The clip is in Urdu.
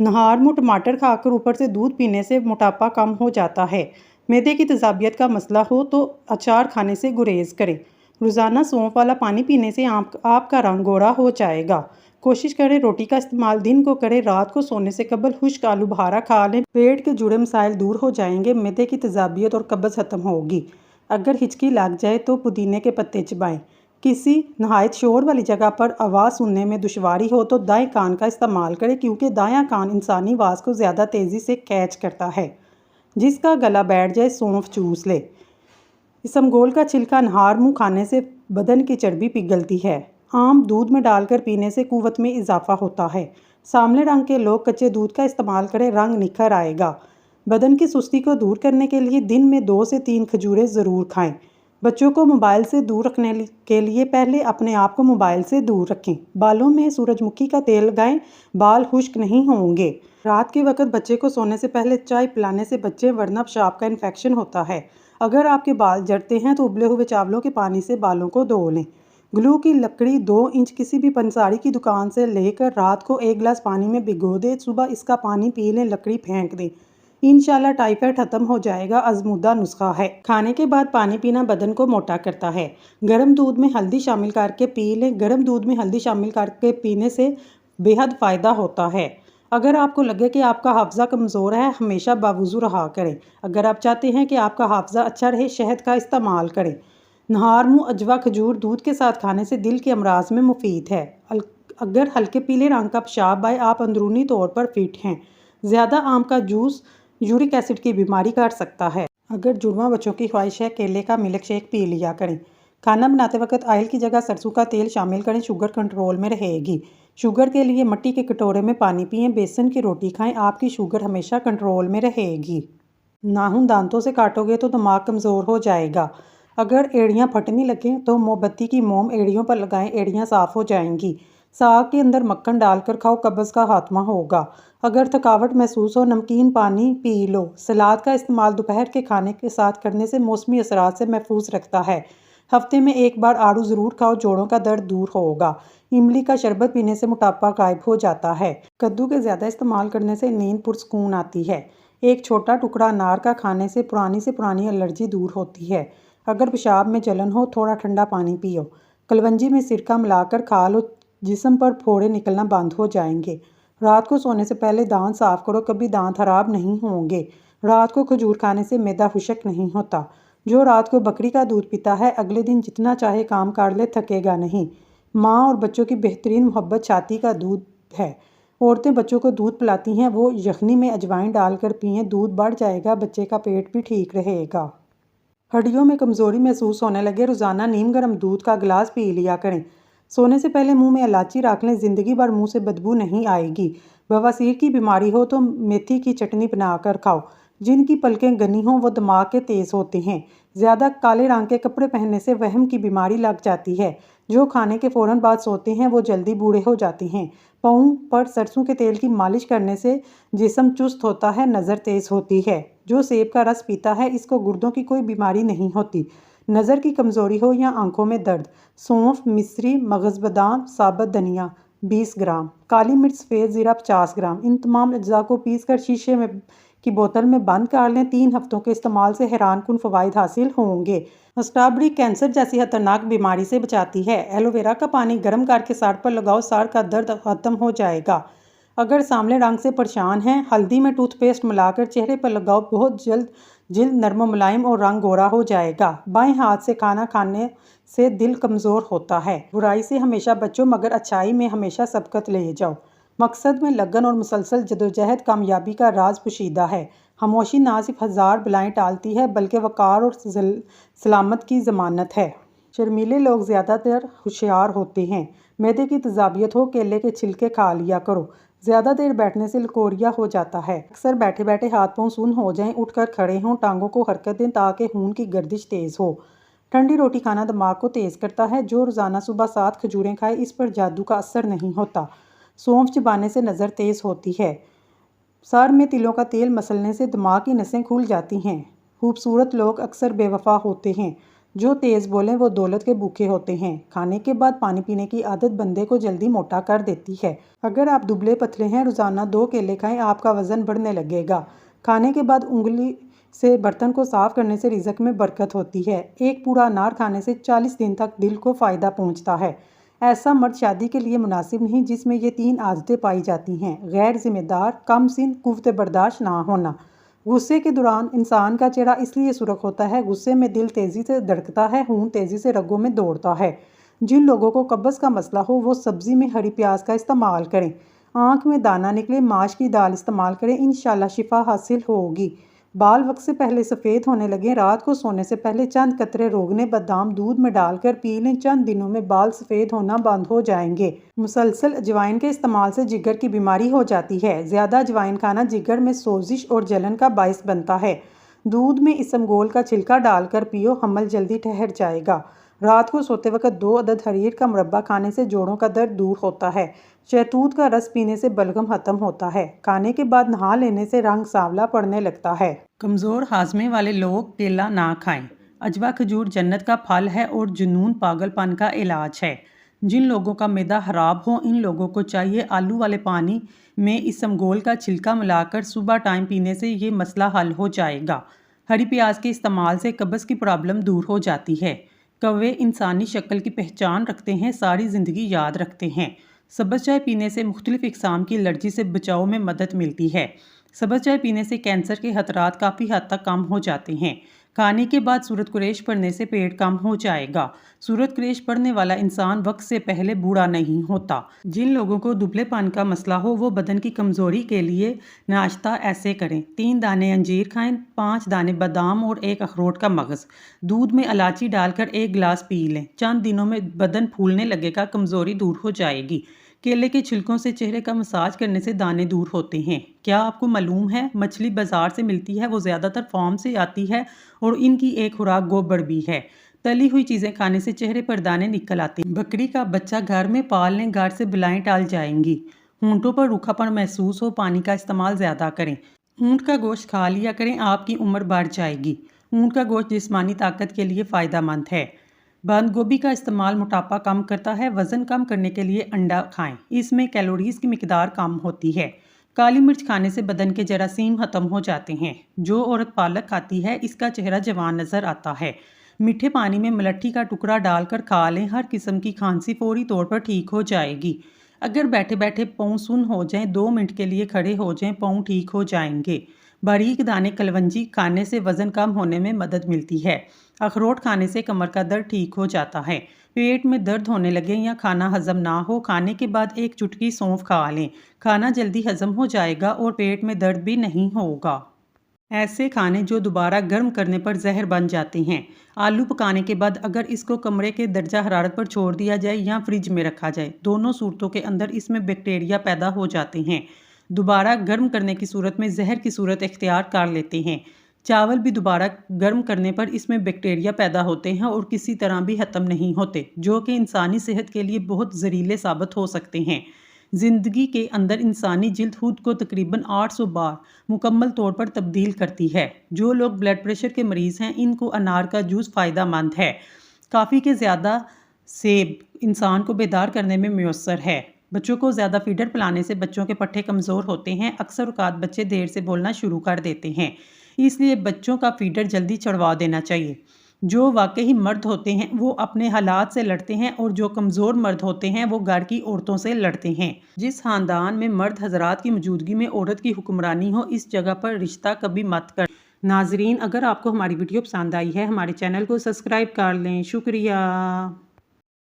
نہار منہ ٹماٹر کھا کر اوپر سے دودھ پینے سے موٹاپا کم ہو جاتا ہے۔ معدے کی تیزابیت کا مسئلہ ہو تو اچار کھانے سے گریز کریں۔ روزانہ سونف والا پانی پینے سے آپ کا رنگ گورا ہو جائے گا۔ کوشش کریں روٹی کا استعمال دن کو کریں، رات کو سونے سے قبل خشک آلو بخارا کھا لیں، پیٹ کے جڑے مسائل دور ہو جائیں گے، معدے کی تیزابیت اور قبض ختم ہوگی۔ اگر ہچکی لگ جائے تو پودینے کے پتے چبائیں۔ کسی نہایت شور والی جگہ پر آواز سننے میں دشواری ہو تو دائیں کان کا استعمال کریں، کیونکہ دایاں کان انسانی آواز کو زیادہ تیزی سے کیچ کرتا ہے۔ جس کا گلا بیٹھ جائے سونف چوس لے۔ اسمگول کا چھلکا نہار منہ کھانے سے بدن کی چربی پگھلتی ہے۔ آم دودھ میں ڈال کر پینے سے قوت میں اضافہ ہوتا ہے۔ سامنے رنگ کے لوگ کچے دودھ کا استعمال کریں، رنگ نکھر آئے گا۔ بدن کی سستی کو دور کرنے کے لیے دن میں 2 سے 3 کھجوریں ضرور کھائیں۔ بچوں کو موبائل سے دور رکھنے کے لیے پہلے اپنے آپ کو موبائل سے دور رکھیں۔ بالوں میں سورج مکھی کا تیل لگائیں، بال خشک نہیں ہوں گے۔ رات کے وقت بچے کو سونے سے پہلے چائے پلانے سے بچیں، ورنہ پیشاب کا انفیکشن ہوتا ہے۔ اگر آپ کے بال جھڑتے ہیں تو ابلے ہوئے چاولوں کے پانی سے بالوں کو دھو لیں۔ گلو کی لکڑی 2 انچ کسی بھی پنساری کی دکان سے لے کر رات کو 1 گلاس پانی میں بھگو دیں، صبح اس کا پانی پی لیں، لکڑی پھینک دیں۔ انشاءاللہ ٹائیفائڈ ختم ہو جائے گا۔ آزمودہ نسخہ ہے۔ کھانے کے بعد پانی پینا بدن کو موٹا کرتا ہے۔ گرم دودھ میں ہلدی شامل کر کے پی لیں۔ گرم دودھ میں ہلدی شامل کر کے پینے سے بے حد فائدہ ہوتا ہے۔ اگر آپ کو لگے کہ آپ کا حافظہ کمزور ہے، ہمیشہ باوضو رہا کریں۔ اگر آپ چاہتے ہیں کہ آپ کا حافظہ اچھا رہے، شہد کا استعمال کریں۔ نہار منہ اجوا کھجور دودھ کے ساتھ کھانے سے دل کے امراض میں مفید ہے۔ اگر ہلکے پیلے رنگ کا پیشاب آئے، آپ اندرونی طور پر فٹ ہیں۔ زیادہ آم کا جوس یورک ایسڈ کی بیماری کر سکتا ہے۔ اگر جڑواں بچوں کی خواہش ہے، کیلے کا ملک شیک پی لیا کریں۔ کھانا بناتے وقت آئل کی جگہ سرسوں کا تیل شامل کریں، شوگر کنٹرول میں رہے گی۔ شوگر کے لیے مٹی کے کٹورے میں پانی پئیں، بیسن کی روٹی کھائیں، آپ کی شوگر ہمیشہ کنٹرول میں رہے گی۔ ناخن دانتوں سے کاٹو گے تو دماغ کمزور ہو جائے گا۔ اگر ایڑیاں پھٹنے لگیں تو موم بتی کی موم ایڑیوں پر لگائیں، ایڑیاں صاف ہو جائیں گی۔ ساگ کے اندر مکھن ڈال کر کھاؤ، قبض کا خاتمہ ہوگا۔ اگر تھکاوٹ محسوس ہو، نمکین پانی پی لو۔ سلاد کا استعمال دوپہر کے کھانے کے ساتھ کرنے سے موسمی اثرات سے محفوظ رکھتا ہے۔ ہفتے میں 1 بار آڑو ضرور کھاؤ، جوڑوں کا درد دور ہوگا۔ املی کا شربت پینے سے موٹاپا غائب ہو جاتا ہے۔ کدو کے زیادہ استعمال کرنے سے نیند پرسکون آتی ہے۔ ایک چھوٹا ٹکڑا انار کا کھانے سے پرانی الرجی دور ہوتی ہے۔ اگر پیشاب میں جلن ہو، تھوڑا ٹھنڈا پانی پیو۔ کلونجی میں سرکہ ملا کر کھا لو، جسم پر پھوڑے نکلنا بند ہو جائیں گے۔ رات کو سونے سے پہلے دانت صاف کرو، کبھی دانت خراب نہیں ہوں گے۔ رات کو کھجور کھانے سے معدہ خشک نہیں ہوتا۔ جو رات کو بکری کا دودھ پیتا ہے، اگلے دن جتنا چاہے کام کر لے، تھکے گا نہیں۔ ماں اور بچوں کی بہترین محبت چھاتی کا دودھ ہے۔ عورتیں بچوں کو دودھ پلاتی ہیں، وہ یخنی میں اجوائن ڈال کر پئیں، دودھ بڑھ جائے گا، بچے کا پیٹ بھی ٹھیک رہے گا۔ ہڈیوں میں کمزوری محسوس ہونے لگے، روزانہ نیم گرم دودھ کا گلاس پی لیا کریں۔ سونے سے پہلے منہ میں الائچی رکھ لیں، زندگی بھر منہ سے بدبو نہیں آئے گی۔ بواسیر کی بیماری ہو تو میتھی کی چٹنی بنا کر کھاؤ۔ جن کی پلکیں گنی ہوں وہ دماغ کے تیز ہوتے ہیں۔ زیادہ کالے رنگ کے کپڑے پہننے سے وہم کی بیماری لگ جاتی ہے۔ جو کھانے کے فوراً بعد سوتے ہیں وہ جلدی بوڑھے ہو جاتے ہیں۔ پاؤں پر سرسوں کے تیل کی مالش کرنے سے جسم چست ہوتا ہے، نظر تیز ہوتی ہے۔ جو سیب کا رس پیتا ہے، اس کو گردوں کی کوئی بیماری نہیں ہوتی۔ نظر کی کمزوری ہو یا آنکھوں میں درد، سونف، مصری، مغز بادام، ثابت دھنیا 20 گرام، کالی مرچ، سفید زیرہ 50 گرام، ان تمام اجزاء کو پیس کر شیشے کی بوتل میں بند کر لیں۔ 3 ہفتوں کے استعمال سے حیران کن فوائد حاصل ہوں گے۔ اسٹرابیری کینسر جیسی خطرناک بیماری سے بچاتی ہے۔ ایلو ویرا کا پانی گرم کر کے سر پر لگاؤ، سر کا درد ختم ہو جائے گا۔ اگر سانولے رنگ سے پریشان ہیں، ہلدی میں ٹوتھ پیسٹ ملا کر چہرے پر لگاؤ، بہت جلد نرم و ملائم اور رنگ گورا ہو جائے گا۔ بائیں ہاتھ سے کھانا کھانے سے دل کمزور ہوتا ہے۔ برائی سے ہمیشہ بچو، مگر اچھائی میں ہمیشہ سبقت لے جاؤ۔ مقصد میں لگن اور مسلسل جدوجہد کامیابی کا راز پوشیدہ ہے۔ خاموشی نہ صرف 1000 بلائیں ٹالتی ہے، بلکہ وقار اور سلامت کی ضمانت ہے۔ شرمیلے لوگ زیادہ تر ہوشیار ہوتے ہیں۔ معدے کی تیزابیت ہو، کیلے کے چھلکے کھا لیا کرو۔ زیادہ دیر بیٹھنے سے لکوریا ہو جاتا ہے۔ اکثر بیٹھے بیٹھے ہاتھ پاؤں سن ہو جائیں، اٹھ کر کھڑے ہوں، ٹانگوں کو حرکت دیں تاکہ خون کی گردش تیز ہو۔ ٹھنڈی روٹی کھانا دماغ کو تیز کرتا ہے۔ جو روزانہ صبح 7 کھجوریں کھائے، اس پر جادو کا اثر نہیں ہوتا۔ سونف چبانے سے نظر تیز ہوتی ہے۔ سر میں تلوں کا تیل مسلنے سے دماغ کی نسیں کھل جاتی ہیں۔ خوبصورت لوگ اکثر بے وفا ہوتے ہیں۔ جو تیز بولیں وہ دولت کے بھوکے ہوتے ہیں۔ کھانے کے بعد پانی پینے کی عادت بندے کو جلدی موٹا کر دیتی ہے۔ اگر آپ دبلے پتلے ہیں، روزانہ 2 کیلے کھائیں، آپ کا وزن بڑھنے لگے گا۔ کھانے کے بعد انگلی سے برتن کو صاف کرنے سے رزق میں برکت ہوتی ہے۔ ایک پورا انار کھانے سے 40 دن تک دل کو فائدہ پہنچتا ہے۔ ایسا مرد شادی کے لیے مناسب نہیں جس میں یہ 3 عادتیں پائی جاتی ہیں: غیر ذمہ دار، کم سن، قوت برداشت نہ ہونا۔ غصے کے دوران انسان کا چہرہ اس لیے سرخ ہوتا ہے، غصے میں دل تیزی سے دھڑکتا ہے، خون تیزی سے رگوں میں دوڑتا ہے۔ جن لوگوں کو قبض کا مسئلہ ہو وہ سبزی میں ہری پیاز کا استعمال کریں۔ آنکھ میں دانہ نکلے، ماش کی دال استعمال کریں، انشاءاللہ شفا حاصل ہوگی۔ بال وقت سے پہلے سفید ہونے لگیں، رات کو سونے سے پہلے چند قطرے روغن بادام دودھ میں ڈال کر پی لیں، چند دنوں میں بال سفید ہونا بند ہو جائیں گے۔ مسلسل اجوائن کے استعمال سے جگر کی بیماری ہو جاتی ہے۔ زیادہ اجوائن کھانا جگر میں سوزش اور جلن کا باعث بنتا ہے۔ دودھ میں اسمگول کا چھلکا ڈال کر پیو، حمل جلدی ٹھہر جائے گا۔ رات کو سوتے وقت 2 عدد حریر کا مربع کھانے سے جوڑوں کا درد دور ہوتا ہے۔ شہتوت کا رس پینے سے بلغم ختم ہوتا ہے۔ کھانے کے بعد نہا لینے سے رنگ سانولا پڑنے لگتا ہے۔ کمزور ہاضمے والے لوگ کیلا نہ کھائیں۔ عجوا کھجور جنت کا پھل ہے اور جنون پاگل پن کا علاج ہے۔ جن لوگوں کا معدہ خراب ہو ان لوگوں کو چاہیے آلو والے پانی میں اسمگول کا چھلکا ملا کر صبح ٹائم پینے سے یہ مسئلہ حل ہو جائے گا۔ ہری پیاز کے استعمال سے قبض کی پرابلم دور ہو جاتی ہے۔ کوے انسانی شکل کی پہچان رکھتے ہیں، ساری زندگی یاد رکھتے ہیں۔ سبز چائے پینے سے مختلف اقسام کی الرجی سے بچاؤ میں مدد ملتی ہے۔ سبز چائے پینے سے کینسر کے خطرات کافی حد تک کم ہو جاتے ہیں۔ کھانے کے بعد سورت قریش پڑھنے سے پیٹ کم ہو جائے گا۔ سورت قریش پڑھنے والا انسان وقت سے پہلے بوڑھا نہیں ہوتا۔ جن لوگوں کو دبلے پن کا مسئلہ ہو وہ بدن کی کمزوری کے لیے ناشتہ ایسے کریں: 3 دانے انجیر کھائیں، 5 دانے بادام اور 1 اخروٹ کا مغز۔ دودھ میں الائچی ڈال کر 1 گلاس پی لیں، چند دنوں میں بدن پھولنے لگے گا، کمزوری دور ہو جائے گی۔ کیلے کے چھلکوں سے چہرے کا مساج کرنے سے دانے دور ہوتے ہیں۔ کیا آپ کو معلوم ہے مچھلی بازار سے ملتی ہے وہ زیادہ تر فارم سے آتی ہے اور ان کی ایک خوراک گوبر بھی ہے۔ تلی ہوئی چیزیں کھانے سے چہرے پر دانے نکل آتے ہیں۔ بکری کا بچہ گھر میں پال لیں، گھر سے بلائیں ٹال جائیں گی۔ ہونٹوں پر روکھا پن محسوس ہو پانی کا استعمال زیادہ کریں۔ اونٹ کا گوشت کھا لیا کریں، آپ کی عمر بڑھ جائے گی۔ اونٹ کا گوشت جسمانی طاقت کے لیے فائدہ مند ہے۔ بند گوبھی کا استعمال موٹاپا کم کرتا ہے۔ وزن کم کرنے کے لیے انڈا کھائیں، اس میں کیلوریز کی مقدار کم ہوتی ہے۔ کالی مرچ کھانے سے بدن کے جراثیم ختم ہو جاتے ہیں۔ جو عورت پالک کھاتی ہے اس کا چہرہ جوان نظر آتا ہے۔ میٹھے پانی میں ملٹھی کا ٹکڑا ڈال کر کھا لیں، ہر قسم کی کھانسی فوری طور پر ٹھیک ہو جائے گی۔ اگر بیٹھے بیٹھے پاؤں سن ہو جائیں 2 منٹ کے لیے کھڑے ہو جائیں، پاؤں ٹھیک ہو جائیں گے۔ باریک دانے کلونجی کھانے سے وزن کم ہونے میں مدد ملتی ہے۔ اخروٹ کھانے سے کمر کا درد ٹھیک ہو جاتا ہے۔ پیٹ میں درد ہونے لگے یا کھانا ہضم نہ ہو، کھانے کے بعد 1 چٹکی سونف کھا لیں، کھانا جلدی ہضم ہو جائے گا اور پیٹ میں درد بھی نہیں ہوگا۔ ایسے کھانے جو دوبارہ گرم کرنے پر زہر بن جاتے ہیں: آلو پکانے کے بعد اگر اس کو کمرے کے درجہ حرارت پر چھوڑ دیا جائے یا فریج میں رکھا جائے، دونوں صورتوں کے اندر اس میں بیکٹیریا پیدا ہو جاتے ہیں، دوبارہ گرم کرنے کی صورت میں زہر کی صورت اختیار کر لیتے ہیں۔ چاول بھی دوبارہ گرم کرنے پر اس میں بیکٹیریا پیدا ہوتے ہیں اور کسی طرح بھی ختم نہیں ہوتے، جو کہ انسانی صحت کے لیے بہت زہریلے ثابت ہو سکتے ہیں۔ زندگی کے اندر انسانی جلد خود کو تقریباً 800 بار مکمل طور پر تبدیل کرتی ہے۔ جو لوگ بلڈ پریشر کے مریض ہیں ان کو انار کا جوس فائدہ مند ہے۔ کافی کے زیادہ سیب انسان کو بیدار کرنے میں میسر ہے۔ بچوں کو زیادہ فیڈر پلانے سے بچوں کے پٹھے کمزور ہوتے ہیں۔ اکثر اوقات بچے دیر سے بولنا شروع کر دیتے ہیں، اس لیے بچوں کا فیڈر جلدی چڑھوا دینا چاہیے۔ جو واقعی مرد ہوتے ہیں وہ اپنے حالات سے لڑتے ہیں اور جو کمزور مرد ہوتے ہیں وہ گھر کی عورتوں سے لڑتے ہیں۔ جس خاندان میں مرد حضرات کی موجودگی میں عورت کی حکمرانی ہو اس جگہ پر رشتہ کبھی مت کر۔ ناظرین، اگر آپ کو ہماری ویڈیو پسند آئی ہے ہمارے چینل کو سبسکرائب کر لیں۔ شکریہ۔